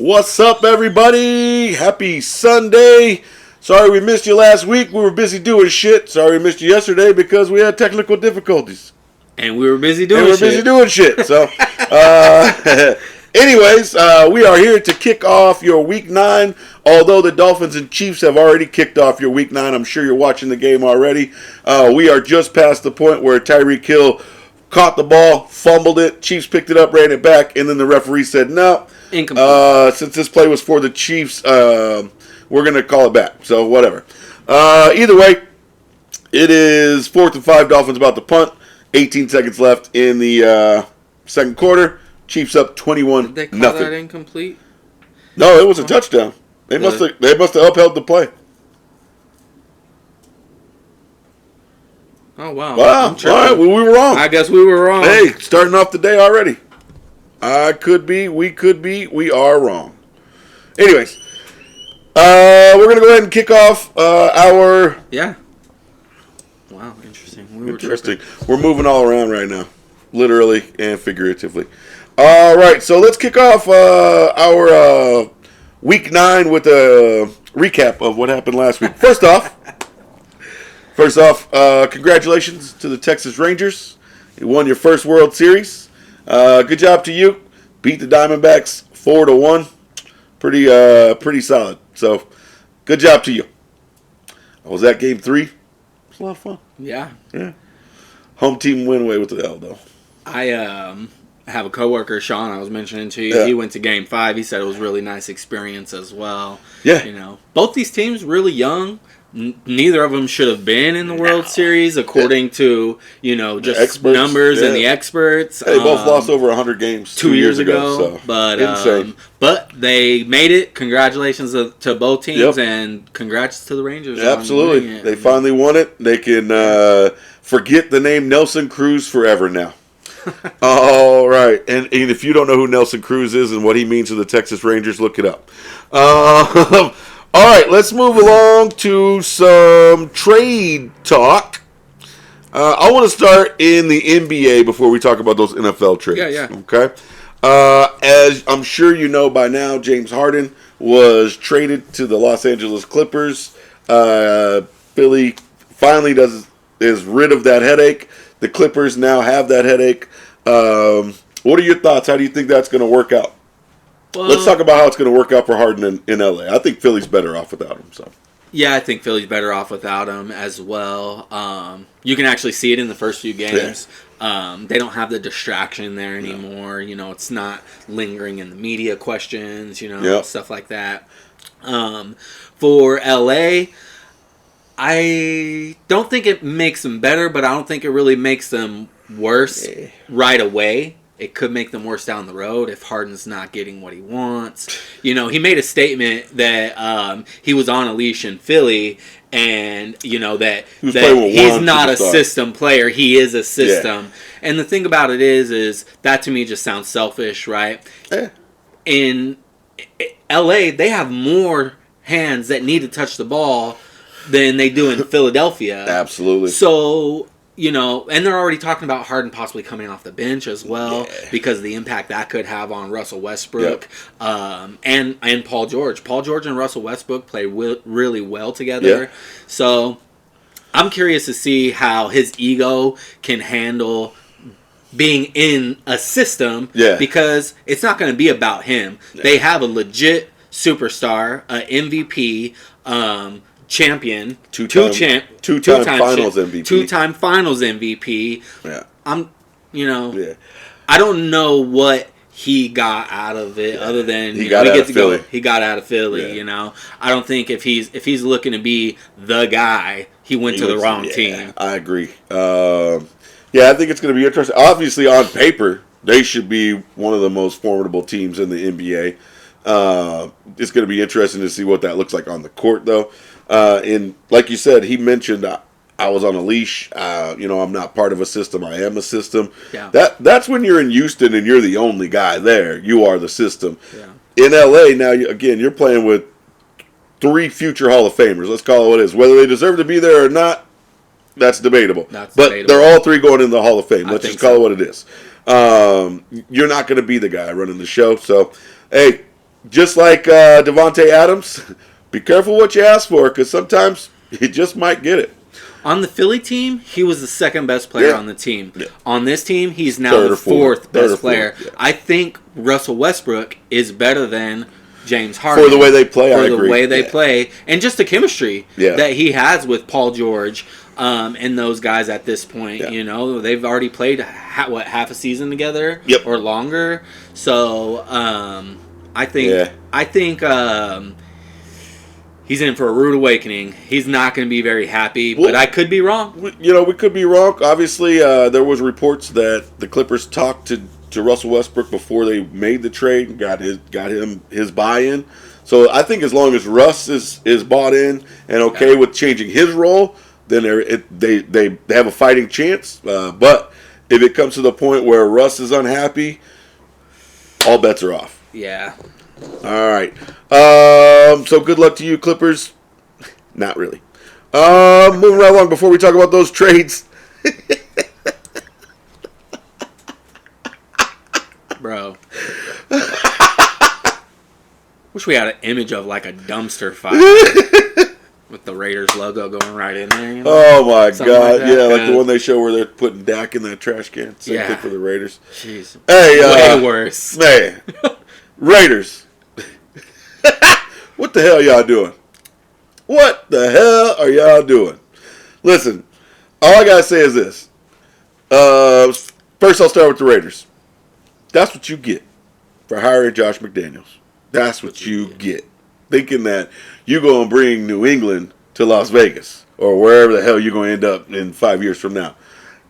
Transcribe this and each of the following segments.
What's up, everybody? Happy Sunday. Sorry we missed you last week. We were busy doing shit. Sorry we missed you yesterday because we had technical difficulties. And we were busy doing shit. So, anyways, we are here to kick off your Week 9. Although the Dolphins and Chiefs have already kicked off your Week 9, I'm sure you're watching the game already. We are just past the point where Tyreek Hill caught the ball, fumbled it, Chiefs picked it up, ran it back, and then the referee said, no. Incomplete. Since this play was for the Chiefs, we're going to call it back. So, whatever. Either way, it is 4th and 5, Dolphins about to punt. 18 seconds left in the second quarter. Chiefs up 21-0. Did they call that incomplete? No, it was a touchdown. They must have upheld the play. Oh, wow. Wow. All right, well, we were wrong. I guess we were wrong. Hey, starting off the day already. We are wrong. Anyways, we're going to go ahead and kick off our... Yeah. Wow, interesting. We're moving all around right now, literally and figuratively. All right, so let's kick off our Week 9 with a recap of what happened last week. First off, congratulations to the Texas Rangers. You won your first World Series. Good job to you. Beat the Diamondbacks 4-1. Pretty solid. So, good job to you. Was that Game 3? It was a lot of fun. Yeah. Home team win away with the L, though. I have a coworker, Sean, I was mentioning to you. Yeah. He went to Game 5. He said it was a really nice experience as well. Yeah. You know, both these teams really young. Neither of them should have been in the World Series, according to, just experts, numbers and the experts. They both lost over 100 games 2 years ago. So. But insane. But they made it. Congratulations to both teams, Yep. and congrats to the Rangers. Absolutely. They finally won it. They can forget the name Nelson Cruz forever now. All right. And if you don't know who Nelson Cruz is and what he means to the Texas Rangers, look it up. All right, let's move along to some trade talk. I want to start in the NBA before we talk about those NFL trades. Yeah. Okay. As I'm sure you know by now, James Harden was traded to the Los Angeles Clippers. Philly finally is rid of that headache. The Clippers now have that headache. What are your thoughts? How do you think that's going to work out? Well, let's talk about how it's going to work out for Harden in LA. I think Philly's better off without him. So. Yeah, I think Philly's better off without him as well. You can actually see it in the first few games. Yeah. They don't have the distraction there anymore. No. It's not lingering in the media questions, stuff like that. For LA, I don't think it makes them better, but I don't think it really makes them worse right away. It could make them worse down the road if Harden's not getting what he wants. He made a statement that he was on a leash in Philly, and that he's not a system player. He is a system. Yeah. And the thing about it is that to me just sounds selfish, right? Yeah. In LA, they have more hands that need to touch the ball than they do in Philadelphia. Absolutely. So... and they're already talking about Harden possibly coming off the bench as well because of the impact that could have on Russell Westbrook and Paul George. Paul George and Russell Westbrook play really well together. Yeah. So I'm curious to see how his ego can handle being in a system because it's not going to be about him. Yeah. They have a legit superstar, MVP, champion, two-time finals MVP. Two-time finals MVP. Yeah. I don't know what he got out of it other than he got out of Philly, Yeah. I don't think if he's looking to be the guy, he went to the wrong team. I agree. I think it's going to be interesting. Obviously, on paper, they should be one of the most formidable teams in the NBA. It's going to be interesting to see what that looks like on the court, though. And like you said, he mentioned I was on a leash. I'm not part of a system. I am a system. Yeah. That's when you're in Houston and you're the only guy there. You are the system. Yeah. In LA, now, you're playing with 3 future Hall of Famers. Let's call it what it is. Whether they deserve to be there or not, that's debatable. They're all 3 going in the Hall of Fame. Let's just call it what it is. You're not going to be the guy running the show. So, hey, just like Devontae Adams, be careful what you ask for, because sometimes you just might get it. On the Philly team, he was the second best player on the team. Yeah. On this team, he's now the fourth best player. Yeah. I think Russell Westbrook is better than James Harden. For the way they play, I agree. For the way they play. And just the chemistry that he has with Paul George and those guys at this point. Yeah. You know, they've already played, half a season together? Yep. Or longer. So, I think he's in for a rude awakening. He's not going to be very happy, but I could be wrong. We could be wrong. Obviously, there was reports that the Clippers talked to Russell Westbrook before they made the trade and got him his buy-in. So I think as long as Russ is bought in and okay with changing his role, then they have a fighting chance. But if it comes to the point where Russ is unhappy, all bets are off. Yeah. All right. So good luck to you, Clippers. Not really. Moving right along before we talk about those trades. Bro. Wish we had an image of like a dumpster fire with the Raiders logo going right in there. You know? Oh my God. Like the one they show where they're putting Dak in the trash can. Same thing for the Raiders. Jeez. Hey, way worse. Man. Raiders. What the hell y'all doing? What the hell are y'all doing? Listen, all I gotta say is this. First, I'll start with the Raiders. That's what you get for hiring Josh McDaniels. That's what you get. Thinking that you're going to bring New England to Las Vegas or wherever the hell you're going to end up in 5 years from now.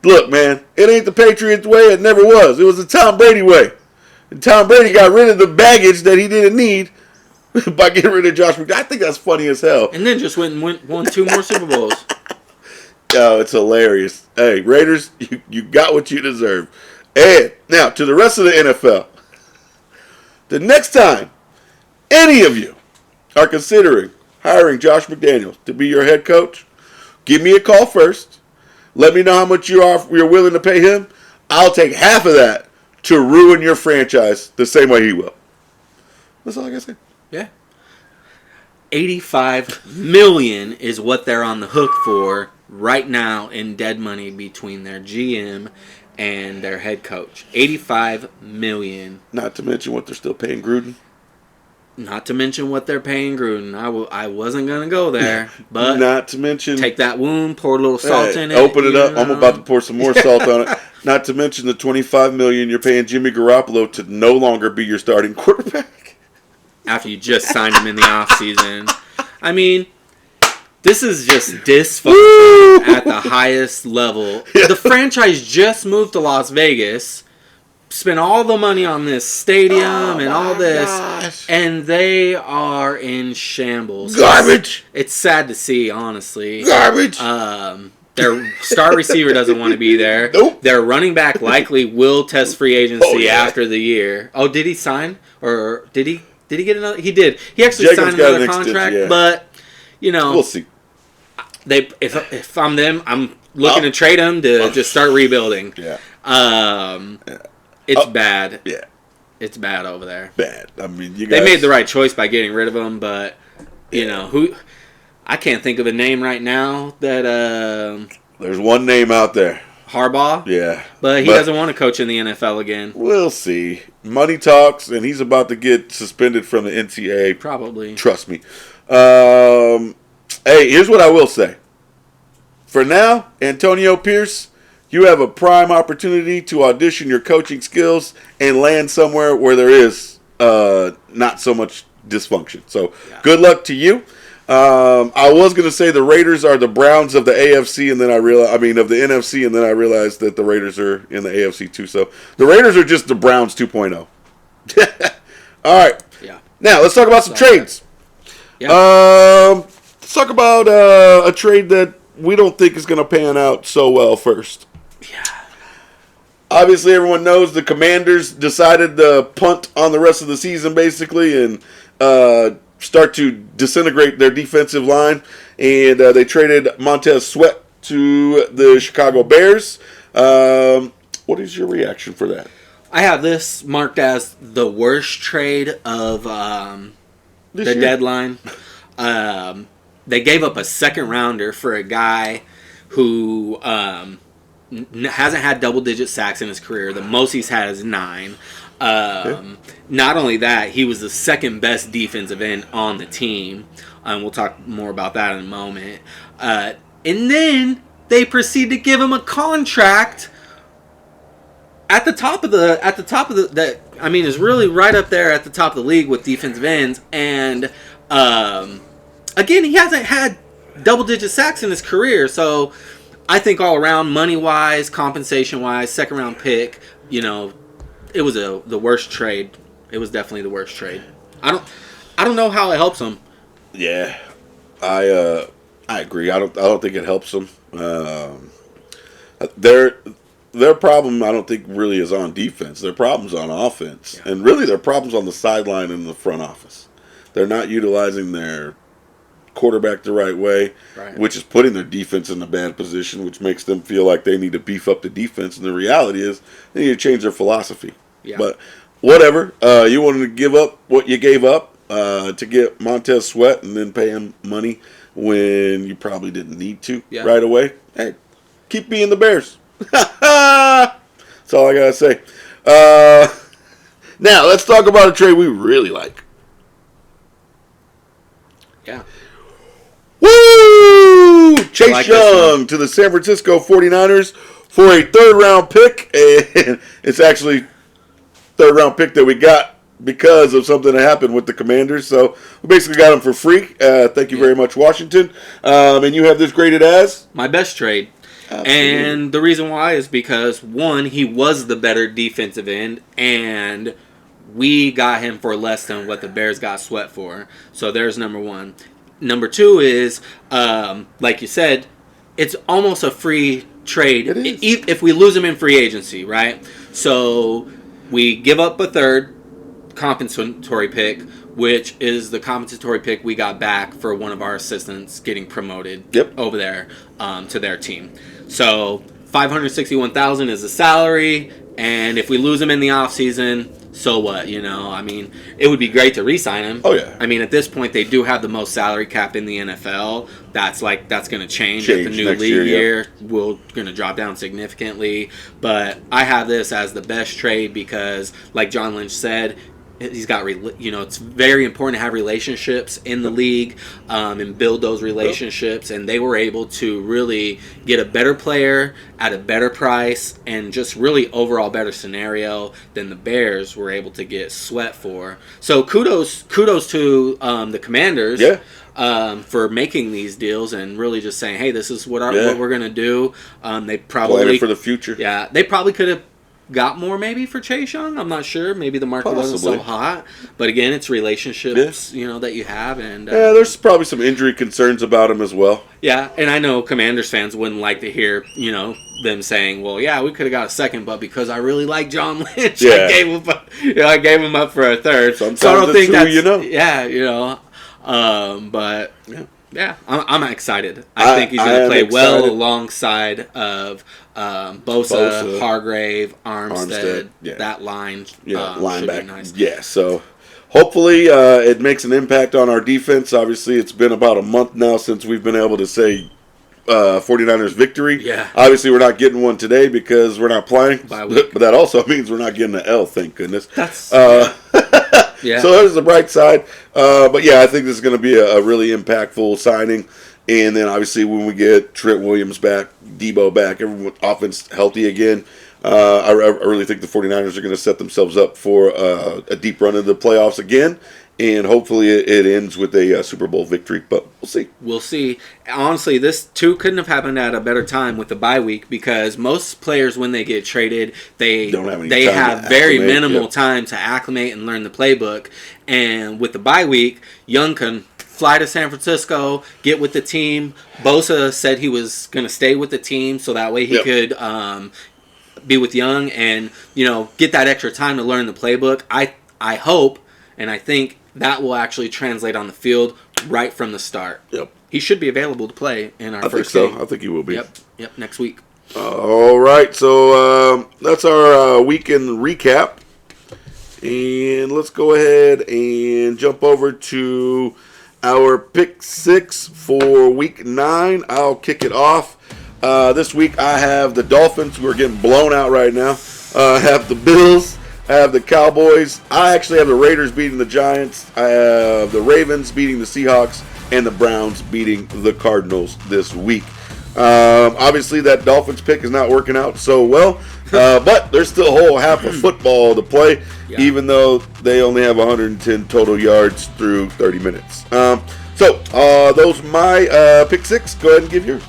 Look, man, it ain't the Patriots way. It never was. It was the Tom Brady way. And Tom Brady got rid of the baggage that he didn't need by getting rid of Josh McDaniels. I think that's funny as hell. And then just went and won 2 more Super Bowls. Oh, it's hilarious. Hey, Raiders, you got what you deserve. And now, to the rest of the NFL. The next time any of you are considering hiring Josh McDaniels to be your head coach, give me a call first. Let me know how much you're willing to pay him. I'll take half of that to ruin your franchise the same way he will. That's all I gotta say. Yeah. $85 million is what they're on the hook for right now in dead money between their GM and their head coach. $85 million. Not to mention what they're still paying Gruden. Not to mention what they're paying Gruden. I wasn't going to go there, but not to mention take that wound, pour a little salt in it. Open it up. I'm about to pour some more salt on it. Not to mention the $25 million you're paying Jimmy Garoppolo to no longer be your starting quarterback. After you just signed him in the offseason. I mean, this is just dysfunction at the highest level. Yeah. The franchise just moved to Las Vegas, spent all the money on this stadium and all this, and they are in shambles. Garbage. It's sad to see, honestly. Garbage. Their star receiver doesn't want to be there. Nope. Their running back likely will test free agency after the year. Oh, did he sign? Or did he get another? He did. He actually signed another contract, but, you know. We'll see. If I'm them, I'm looking to trade him to just start rebuilding. Yeah. It's bad. Yeah. It's bad over there. Bad. I mean, you guys... They made the right choice by getting rid of him, but, you know, who... I can't think of a name right now that... There's one name out there. Harbaugh? Yeah. But he doesn't want to coach in the NFL again. We'll see. Money talks, and he's about to get suspended from the NCAA. Probably. Trust me. Hey, here's what I will say. For now, Antonio Pierce, you have a prime opportunity to audition your coaching skills and land somewhere where there is not so much dysfunction. So good luck to you. I was going to say the Raiders are the Browns of the AFC, and then of the NFC, and then I realized that the Raiders are in the AFC too. So the Raiders are just the Browns 2.0. All right. Yeah. Now let's talk about some trades. Yeah. Let's talk about a trade that we don't think is going to pan out so well first. Yeah. Obviously, everyone knows the Commanders decided to punt on the rest of the season, basically, and start to disintegrate their defensive line. And they traded Montez Sweat to the Chicago Bears. What is your reaction for that? I have this marked as the worst trade of the This year. deadline. They gave up a second rounder for a guy who hasn't had double-digit sacks in his career. The most he's had is 9. Not only that, he was the second best defensive end on the team. We'll talk more about that in a moment. And then they proceed to give him a contract at the top of the I mean, is really right up there at the top of the league with defensive ends. And again, he hasn't had double-digit sacks in his career, so I think all around, money-wise, compensation-wise, second-round pick, it was the worst trade. It was definitely the worst trade. I don't know how it helps him. Yeah, I agree. I don't think it helps them. Their problem, I don't think, really is on defense. Their problem's on offense, and really their problem's on the sideline and the front office. They're not utilizing their quarterback the right way, which is putting their defense in a bad position, which makes them feel like they need to beef up the defense. And the reality is they need to change their philosophy. Yeah. But whatever, you wanted to give up what you gave up to get Montez Sweat and then pay him money when you probably didn't need to right away. Hey, keep being the Bears. That's all I gotta say. Now let's talk about a trade we really like. Yeah. Woo! Chase Young to the San Francisco 49ers for a third-round pick. And it's actually third-round pick that we got because of something that happened with the Commanders. So we basically got him for free. Thank you very much, Washington. And you have this graded as? My best trade. Absolutely. And the reason why is because, one, he was the better defensive end, and we got him for less than what the Bears got Sweat for. So there's number one. Number two is, like you said, it's almost a free trade if we lose him in free agency, right? So we give up a third compensatory pick, which is the compensatory pick we got back for one of our assistants getting promoted over there to their team. So $561,000 is the salary, and if we lose him in the offseason, so what? I mean, it would be great to re-sign him. Oh yeah. I mean, at this point, they do have the most salary cap in the NFL. That's going to change at the new league year. We're going to drop down significantly. But I have this as the best trade because, like John Lynch said, he's got, it's very important to have relationships in the league and build those relationships. And they were able to really get a better player at a better price and just really overall better scenario than the Bears were able to get Sweat for. So kudos to the Commanders. For making these deals and really just saying, hey, this is what we're going to do. They probably planning for the future. Yeah, they probably could have got more maybe for Chase Young. I'm not sure. Maybe the market wasn't so hot. But again, it's relationships, that you have. And there's probably some injury concerns about him as well. Yeah, and I know Commanders fans wouldn't like to hear, them saying, well, yeah, we could have got a second, but because I really like John Lynch, I gave him up for a third. Sometimes so I don't think that's but yeah, I'm excited. I think he's going to play well alongside of Bosa, Hargrave, Armstead. That line linebacker. Should be nice. Yeah, so hopefully it makes an impact on our defense. Obviously, it's been about a month now since we've been able to say 49ers victory. Yeah. Obviously, we're not getting one today because we're not playing. But that also means we're not getting an L, thank goodness. That's... Yeah. So there's the bright side. But yeah, I think this is going to be a really impactful signing. And then obviously when we get Trent Williams back, Debo back, everyone offense healthy again, I really think the 49ers are going to set themselves up for a deep run into the playoffs again. And hopefully it ends with a Super Bowl victory, but we'll see. We'll see. Honestly, this too couldn't have happened at a better time with the bye week because most players, when they get traded, they have very minimal time to acclimate and learn the playbook. And with the bye week, Young can fly to San Francisco, get with the team. Bosa said he was going to stay with the team so that way he could be with Young and get that extra time to learn the playbook. I hope and I think that will actually translate on the field right from the start. Yep. He should be available to play in our first game. game. I think he will be. Yep, next week. All right, so that's our weekend recap. And let's go ahead and jump over to our pick 6 for week 9. I'll kick it off. This week I have the Dolphins, who are getting blown out right now. I have the Bills. I have the Cowboys. I actually have the Raiders beating the Giants. I have the Ravens beating the Seahawks. And the Browns beating the Cardinals this week. Obviously, that Dolphins pick is not working out so well. But there's still a whole half of football to play, even though they only have 110 total yards through 30 minutes. Those my pick 6. Go ahead and give yours.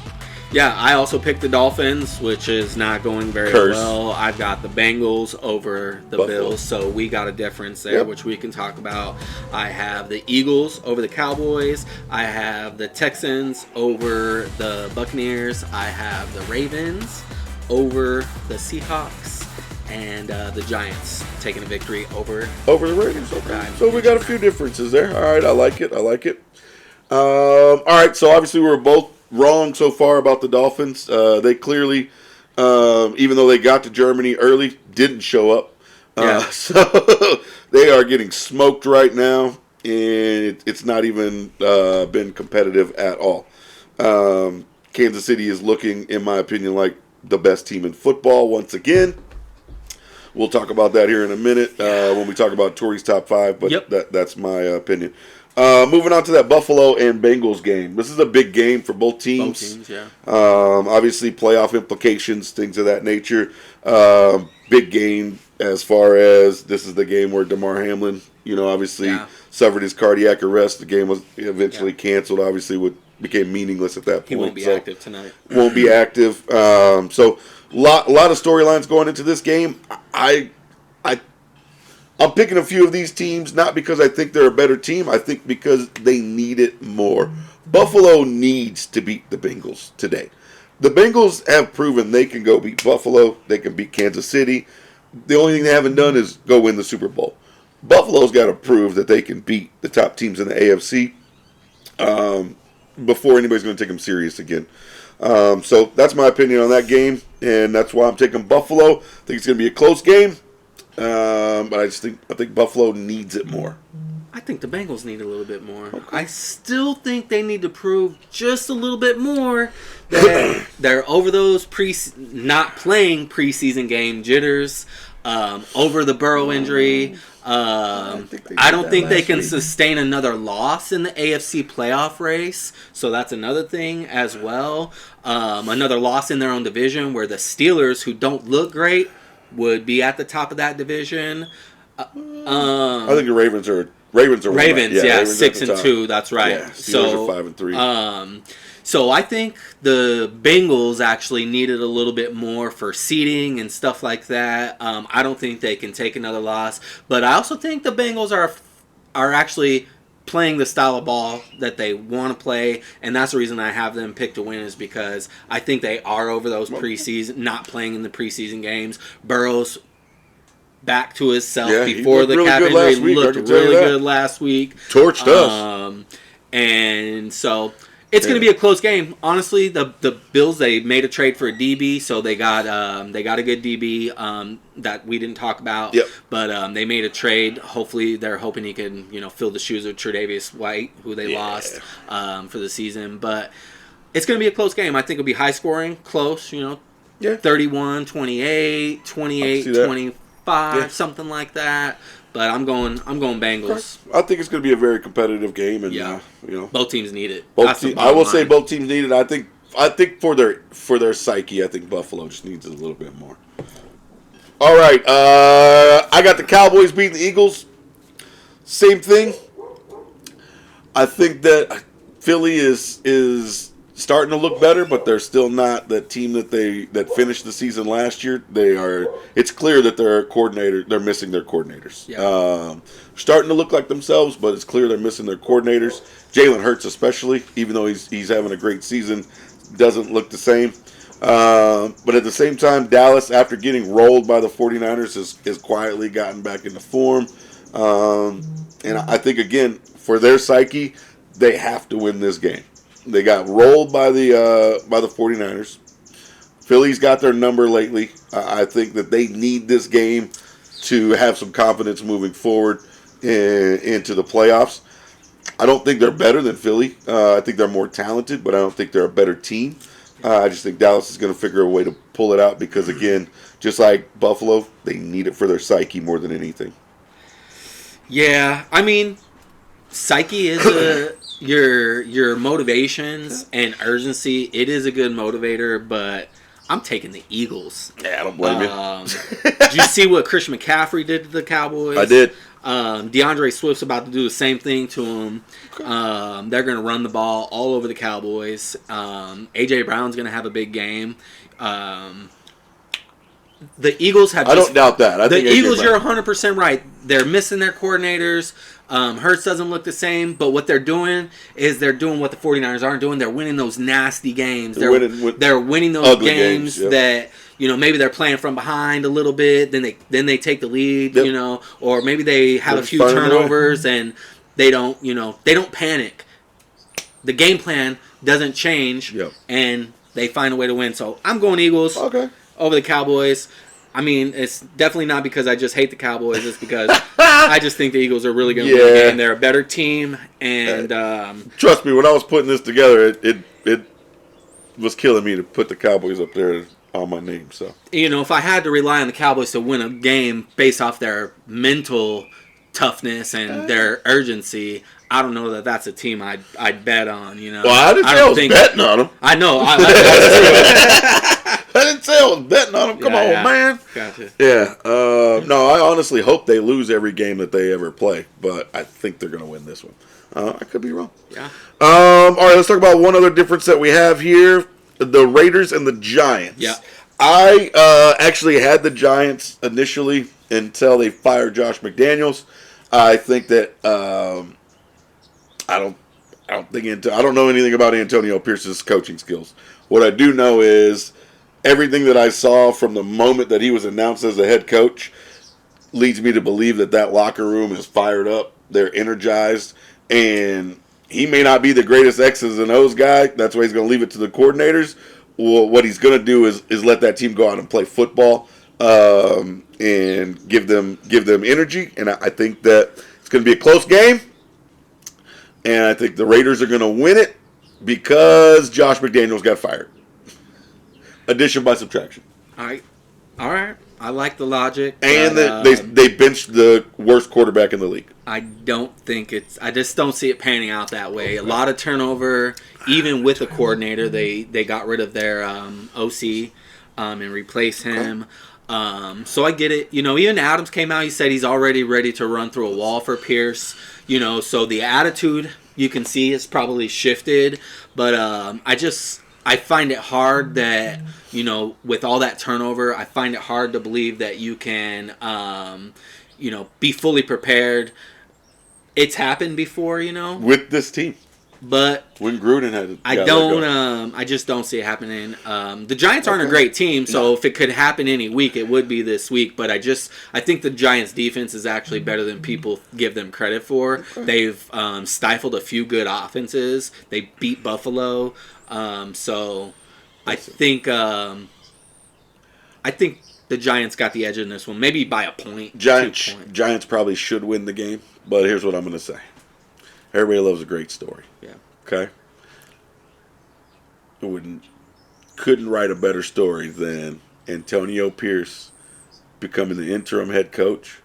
Yeah, I also picked the Dolphins, which is not going very well. I've got the Bengals over the Bills, so we got a difference there, which we can talk about. I have the Eagles over the Cowboys. I have the Texans over the Buccaneers. I have the Ravens over the Seahawks. And the Giants taking a victory over the Raiders. Okay. So we got a few differences there. All right, I like it. All right, so obviously we're both wrong so far about the Dolphins. They clearly, even though they got to Germany early, didn't show up. So they are getting smoked right now, and it's not even been competitive at all. Kansas City is looking, in my opinion, like the best team in football once again. We'll talk about that here in a minute when we talk about Tori's top 5, but that's my opinion. Moving on to that Buffalo and Bengals game. This is a big game for both teams. Obviously, playoff implications, things of that nature. Big game as far as this is the game where DeMar Hamlin, obviously suffered his cardiac arrest. The game was eventually canceled. Obviously, became meaningless at that point. He won't be active tonight. Won't be active. So, a lot of storylines going into this game. I'm picking a few of these teams, not because I think they're a better team. I think because they need it more. Buffalo needs to beat the Bengals today. The Bengals have proven they can go beat Buffalo. They can beat Kansas City. The only thing they haven't done is go win the Super Bowl. Buffalo's got to prove that they can beat the top teams in the AFC before anybody's going to take them serious again. So that's my opinion on that game, and that's why I'm taking Buffalo. I think it's going to be a close game. But I think Buffalo needs it more. I think the Bengals need a little bit more. Okay. I still think they need to prove just a little bit more that they're over those not playing preseason game jitters, over the Burrow injury. I don't think they can sustain another loss in the AFC playoff race. So that's another thing as well. Another loss in their own division where the Steelers, who don't look great, would be at the top of that division. I think the Ravens are Ravens, Ravens 6-2. That's right. Yeah, Steelers are 5-3. So I think the Bengals actually needed a little bit more for seeding and stuff like that. I don't think they can take another loss, but I also think the Bengals are actually playing the style of ball that they want to play, and that's the reason I have them pick to win, is because I think they are over those preseason, not playing in the preseason games. Burrow's back to himself before the calf injury. Looked really good last week. Torched us. And so it's going to be a close game. Honestly, the Bills, they made a trade for a DB, so they got a good DB that we didn't talk about. Yep. But they made a trade. Hopefully, they're hoping he can fill the shoes of Tre'Davious White, who they lost for the season. But it's going to be a close game. I think it'll be high scoring, close. 31-28, 28-25, something like that. But I'm going Bengals. I think it's going to be a very competitive game, and both teams need it. I will say both teams need it. I think for their psyche, I think Buffalo just needs it a little bit more. All right, I got the Cowboys beating the Eagles. Same thing. I think that Philly is starting to look better, but they're still not that team that finished the season last year. It's clear that they're missing their coordinators. Starting to look like themselves, but it's clear they're missing their coordinators. Jalen Hurts especially, even though he's having a great season, doesn't look the same. But at the same time, Dallas, after getting rolled by the 49ers, has quietly gotten back into form. And I think, again, for their psyche, they have to win this game. They got rolled by the 49ers. Philly's got their number lately. I think that they need this game to have some confidence moving forward into the playoffs. I don't think they're better than Philly. I think they're more talented, but I don't think they're a better team. I just think Dallas is going to figure a way to pull it out because, again, just like Buffalo, they need it for their psyche more than anything. Yeah, I mean, psyche is your motivations and urgency. It is a good motivator, but I'm taking the Eagles. Yeah, I don't blame you. Did you see what Christian McCaffrey did to the Cowboys? I did. DeAndre Swift's about to do the same thing to him. They're going to run the ball all over the Cowboys. A.J. Brown's going to have a big game. The Eagles have. I don't doubt that. The Eagles, you're 100% right. They're missing their coordinators. Hurts doesn't look the same, but what they're doing is they're doing what the 49ers aren't doing. They're winning those nasty games. They're winning those games yep. that, you know, maybe they're playing from behind a little bit, then they take the lead, yep. you know, or maybe they have a few turnovers and they don't panic. The game plan doesn't change, yep. and they find a way to win. So I'm going Eagles over the Cowboys. I mean, it's definitely not because I just hate the Cowboys. It's because I just think the Eagles are really going to win the game. They're a better team, and trust me, when I was putting this together, it was killing me to put the Cowboys up there on my name. So you know, if I had to rely on the Cowboys to win a game based off their mental toughness and their urgency, I don't know that that's a team I'd bet on. You know, well, I didn't say I was betting on them. I know. I didn't say I was betting on them. Come on, man. Gotcha. Yeah. No, I honestly hope they lose every game that they ever play, but I think they're going to win this one. I could be wrong. Yeah. All right, let's talk about one other difference that we have here: the Raiders and the Giants. Yeah. I actually had the Giants initially until they fired Josh McDaniels. I think that I don't know anything about Antonio Pierce's coaching skills. What I do know is everything that I saw from the moment that he was announced as a head coach leads me to believe that locker room is fired up. They're energized, and he may not be the greatest X's and O's guy. That's why he's going to leave it to the coordinators. Well, what he's going to do is let that team go out and play football and give them energy. And I think that it's going to be a close game. And I think the Raiders are going to win it because Josh McDaniels got fired. Addition by subtraction. All right. I like the logic. And they benched the worst quarterback in the league. I just don't see it panning out that way. A lot of turnover, even with the coordinator. They got rid of their OC and replaced him. So I get it. You know, even Adams came out. He said he's already ready to run through a wall for Pierce. You know, so the attitude you can see has probably shifted. But I find it hard that, you know, with all that turnover, I find it hard to believe that you can, you know, be fully prepared. It's happened before, you know, with this team. But when Gruden had, I just don't see it happening. The Giants aren't a great team, so if it could happen any week, it would be this week. But I think the Giants' defense is actually better than people give them credit for. They've stifled a few good offenses. They beat Buffalo. So I think the Giants got the edge in this one, maybe by a point. Giants probably should win the game, but here's what I'm going to say. Everybody loves a great story. Yeah. Okay? Couldn't write a better story than Antonio Pierce becoming the interim head coach,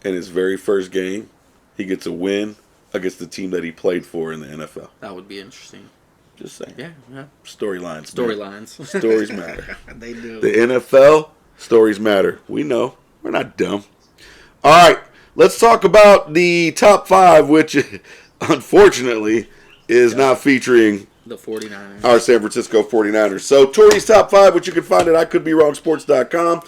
and his very first game, he gets a win against the team that he played for in the NFL. That would be interesting. Just saying. Yeah. Storylines. Stories matter. They do. The NFL, stories matter. We know. We're not dumb. All right. Let's talk about the top 5, which unfortunately is not featuring the 49ers. Our San Francisco 49ers. So, Tori's top 5, which you can find at ICouldeBeWrongSports.com.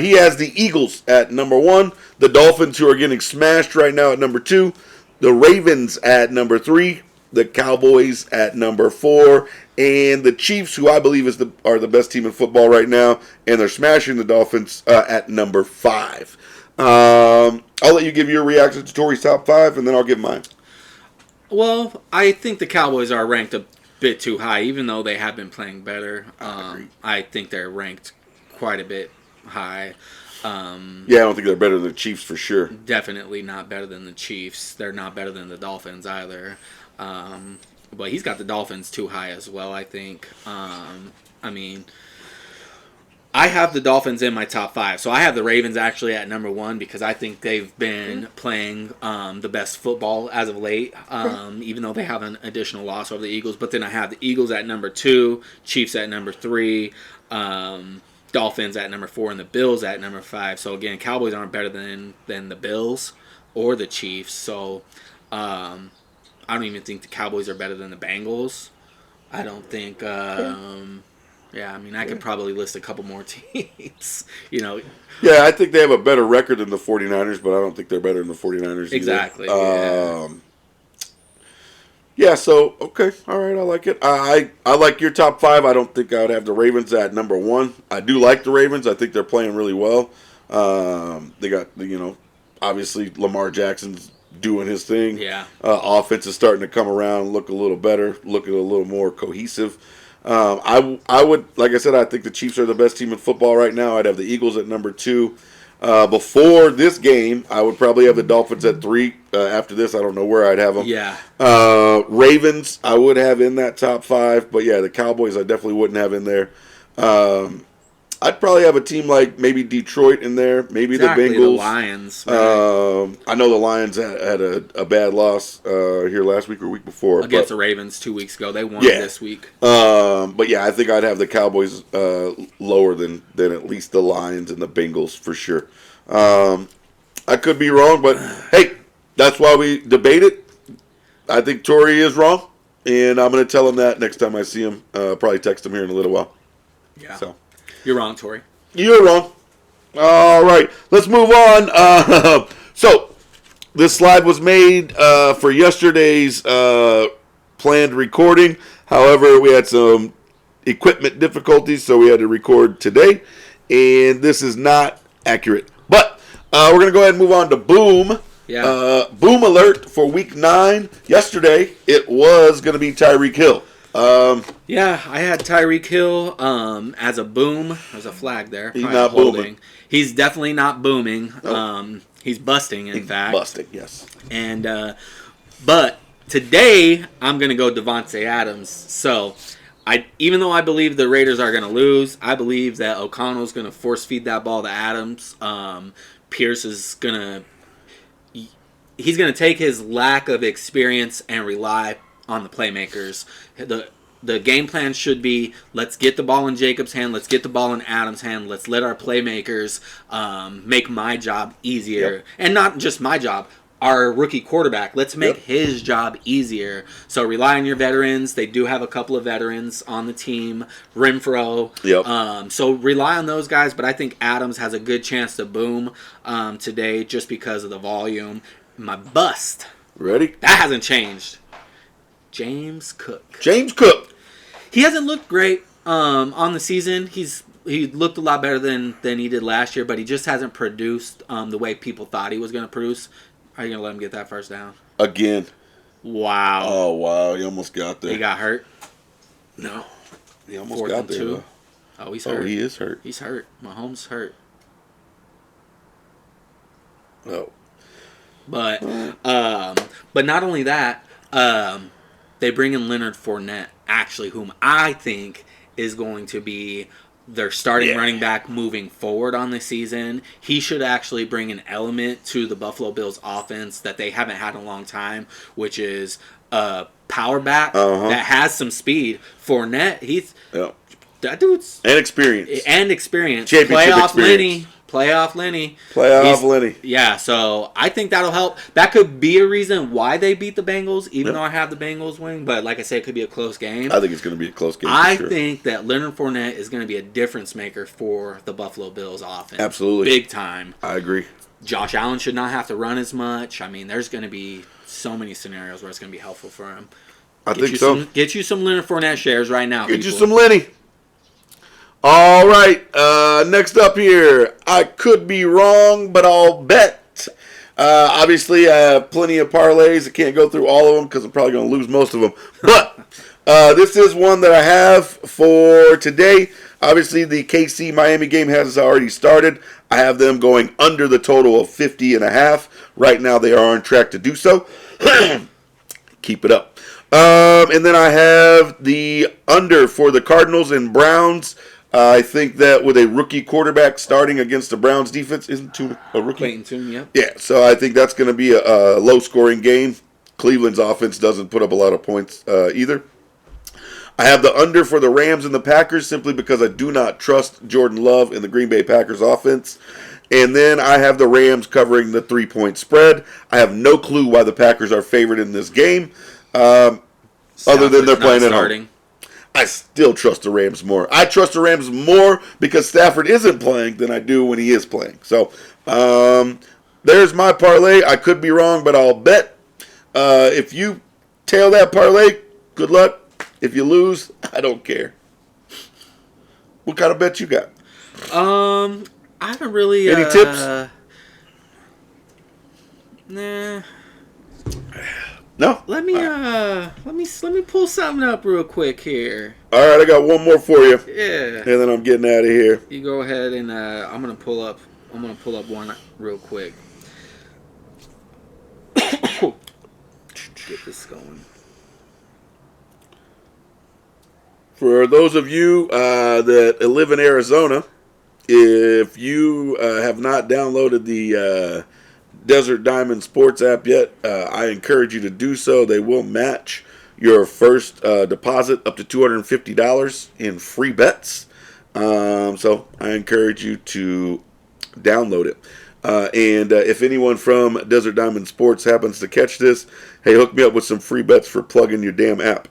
He has the Eagles at number 1. The Dolphins, who are getting smashed right now, at number 2. The Ravens at number 3. The Cowboys at number 4, and the Chiefs, who I believe are the best team in football right now, and they're smashing the Dolphins at number 5. I'll let you give your reaction to Tori's top 5, and then I'll give mine. Well, I think the Cowboys are ranked bit too high, even though they have been playing better. I think they're ranked quite a bit high. Yeah, I don't think they're better than the Chiefs for sure. Definitely not better than the Chiefs. They're not better than the Dolphins either. But he's got the Dolphins too high as well, I think. I mean, I have the Dolphins in my top 5. So I have the Ravens actually at number 1 because I think they've been playing the best football as of late, even though they have an additional loss over the Eagles. But then I have the Eagles at number 2, Chiefs at number 3, Dolphins at number 4, and the Bills at number 5. So again, Cowboys aren't better than the Bills or the Chiefs. So I don't even think the Cowboys are better than the Bengals. I don't think. Yeah, I mean, I could probably list a couple more teams. Yeah, I think they have a better record than the 49ers, but I don't think they're better than the 49ers either. Exactly. Yeah, so, okay. All right, I like it. I like your top 5. I don't think I would have the Ravens at number 1. I do like the Ravens. I think they're playing really well. They got, obviously Lamar Jackson's doing his thing. Yeah. Offense is starting to come around, look a little better, looking a little more cohesive. I would, like I said, I think the Chiefs are the best team in football right now. I'd have the Eagles at number 2. Before this game, I would probably have the Dolphins at 3. After this, I don't know where I'd have them. Yeah. Ravens, I would have in that top 5. But yeah, the Cowboys, I definitely wouldn't have in there. I'd probably have a team like maybe Detroit in there, maybe Exactly, the Bengals. the Lions. Right. I know the Lions had a bad loss here last week or week before. Against the Ravens 2 weeks ago. They won this week. But yeah, I think I'd have the Cowboys lower than at least the Lions and the Bengals for sure. I could be wrong, but hey, that's why we debate it. I think Torrey is wrong, and I'm going to tell him that next time I see him. Probably text him here in a little while. Yeah. So. You're wrong, Torrey. You're wrong. All right, let's move on. So, this slide was made for yesterday's planned recording. However, we had some equipment difficulties, so we had to record today. And this is not accurate. But we're going to go ahead and move on to Boom. Yeah. Boom alert for Week 9. Yesterday, it was going to be Tyreek Hill. Yeah, I had Tyreek Hill as a boom. There's a flag there. He's not booming. He's definitely not booming. Nope. He's busting, in fact. Busting, yes. And but today I'm gonna go Devontae Adams. So even though I believe the Raiders are gonna lose, I believe that O'Connell's gonna force feed that ball to Adams. Pierce is he's gonna take his lack of experience and rely on the playmakers. The game plan should be, let's get the ball in Jacob's hand, let's get the ball in Adams' hand, let's let our playmakers make my job easier. Yep. And not just my job, our rookie quarterback. Let's make his job easier. So rely on your veterans. They do have a couple of veterans on the team. Renfro. Yep. So rely on those guys, but I think Adams has a good chance to boom today just because of the volume. My bust. Ready? That hasn't changed. James Cook. James Cook. He hasn't looked great on the season. He looked a lot better than he did last year, but he just hasn't produced the way people thought he was going to produce. Are you going to let him get that first down? Again. Wow. Oh, wow. He almost got there. He got hurt? No. He almost 4th got and there. 2. Oh, he's hurt. Oh, he is hurt. He's hurt. Mahomes hurt. Oh. But not only that, they bring in Leonard Fournette, actually, whom I think is going to be their starting running back moving forward on the season. He should actually bring an element to the Buffalo Bills offense that they haven't had in a long time, which is a power back that has some speed. Fournette, that dude's... And experience. Championship experience. Playoff Lenny. Yeah, so I think that'll help. That could be a reason why they beat the Bengals, even though I have the Bengals win. But like I said, it could be a close game. I think it's going to be a close game. I think that Leonard Fournette is going to be a difference maker for the Buffalo Bills offense. Absolutely. Big time. I agree. Josh Allen should not have to run as much. I mean, there's going to be so many scenarios where it's going to be helpful for him. I think so. Get you some Leonard Fournette shares right now. Get you some Lenny. All right, next up here, I could be wrong, but I'll bet. Obviously, I have plenty of parlays. I can't go through all of them because I'm probably going to lose most of them. But This is one that I have for today. Obviously, the KC Miami game has already started. I have them going under the total of 50.5. Right now, they are on track to do so. Keep it up. And then I have the under for the Cardinals and Browns. I think that with a rookie quarterback starting against the Browns defense, isn't Tune a rookie? Clayton Tune, yeah. Yeah, so I think that's going to be a low-scoring game. Cleveland's offense doesn't put up a lot of points either. I have the under for the Rams and the Packers simply because I do not trust Jordan Love in the Green Bay Packers offense. And then I have the Rams covering the 3-point spread. I have no clue why the Packers are favored in this game, other than they're playing at home. I still trust the Rams more. I trust the Rams more because Stafford isn't playing than I do when he is playing. So there's my parlay. I could be wrong, but I'll bet. If you tail that parlay, good luck. If you lose, I don't care. What kind of bet you got? I haven't really. Any tips? Nah. No. Let me pull something up real quick here. All right, I got one more for you. Yeah. And then I'm getting out of here. You go ahead and I'm gonna pull up one real quick. Get this going. For those of you that live in Arizona, if you have not downloaded the Desert Diamond Sports app yet, I encourage you to do so. They will match your first deposit up to $250 in free bets. So I encourage you to download it. And if anyone from Desert Diamond Sports happens to catch this, hey, hook me up with some free bets for plugging your damn app.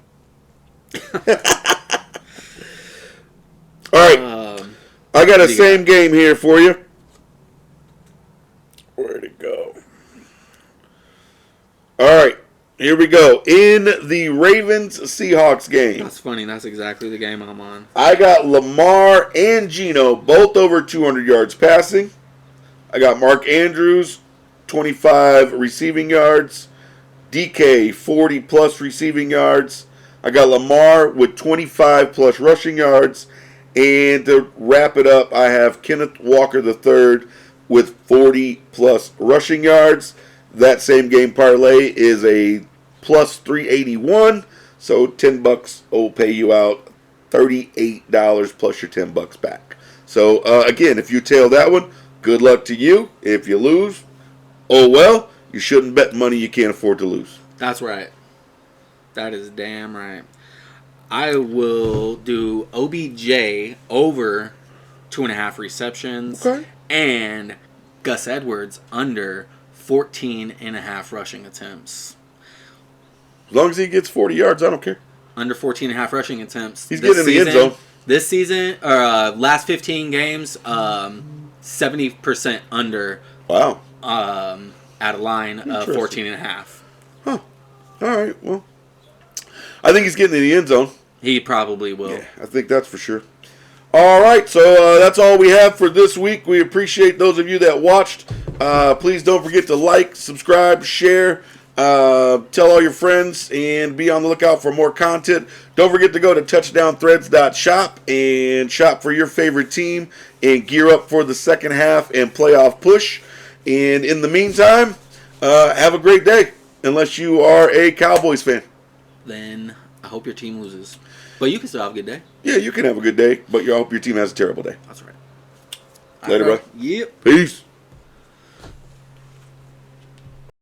All right, I got a same game here for you. Where'd it go? All right, here we go. In the Ravens-Seahawks game. That's funny. That's exactly the game I'm on. I got Lamar and Geno both over 200 yards passing. I got Mark Andrews, 25 receiving yards. DK, 40-plus receiving yards. I got Lamar with 25-plus rushing yards. And to wrap it up, I have Kenneth Walker III with 40-plus rushing yards. That same game parlay is a plus 381. So $10 will pay you out $38 plus your $10 back. So again, if you tail that one, good luck to you. If you lose, oh well. You shouldn't bet money you can't afford to lose. That's right. That is damn right. I will do OBJ over 2.5 receptions. Okay. And Gus Edwards under 14.5 rushing attempts. As long as he gets 40 yards, I don't care. Under 14.5 rushing attempts. He's getting in the end zone. This season, or last 15 games, 70% under. Wow. At a line of 14.5. Huh. All right. Well, I think he's getting in the end zone. He probably will. Yeah, I think that's for sure. All right, so that's all we have for this week. We appreciate those of you that watched. Please don't forget to like, subscribe, share, tell all your friends, and be on the lookout for more content. Don't forget to go to touchdownthreads.shop and shop for your favorite team and gear up for the second half and playoff push. And in the meantime, have a great day, unless you are a Cowboys fan. Then I hope your team loses. But you can still have a good day. Yeah, you can have a good day, but I hope your team has a terrible day. That's right. Later, bro. Yep. Peace.